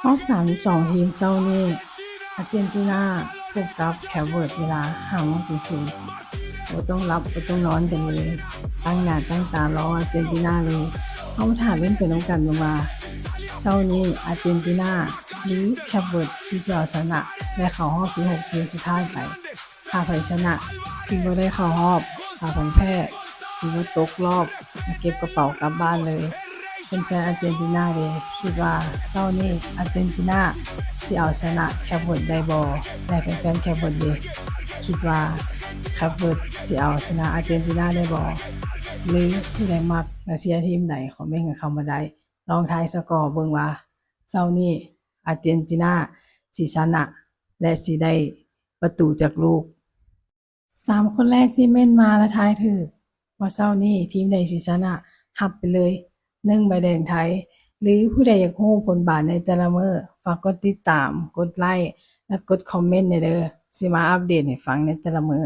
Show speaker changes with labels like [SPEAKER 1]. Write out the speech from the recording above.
[SPEAKER 1] รอบ32ทีมเช้านี้อาร์เจนตินาพบกับแคปเวิร์ดเวลา5:00นบ่ต้องหลับบ่ต้องนอนกันเลยตั้งหน้าตั้งตารออาร์เจนตินาเลยเฮามาท่าลุ้นไปนำกันว่าเช้านี้อาร์เจนตินาหรือแคปเวิร์ดที่จะเอาชนะและเข้ารอบ16ทีมสุดท้ายไปถ้าไผชนะถือว่าได้เข้ารอบถ้าไผแพ้ถือว่าตกรอบเก็บกระเป๋ากลับบ้านเลยเป็นแฟนอาร์เจนตินาเด้คิดว่าเช้านี้อาร์เจนตินาสิเอาชนะแคปเวิร์ดได้บ่และแฟนๆแคปเวิร์ดเด้คิดว่าแคปเวิร์ดสิเอาชนะอาร์เจนตินาได้บ่หรือผู้ใดมักและเชียร์ทีมใดคอมเมนต์กันเข้ามาได้ลองทายสกอร์เบิ่งว่าเช้านี้อาร์เจนตินาสิชนะและสิได้ประตูจากลูก3คนแรกที่เม่นมาและทายถูกว่าเช้านี้ทีมใดสิชนะรับไปเลย1ใบแดงไทยหรือผู้ใดอยากรู้ผลบาทในแต่ละมื้อฝากกดติดตามกดไลค์และกดคอมเมนต์ให้เด้อสิมาอัปเดตให้ฟังในแต่ละมื้อ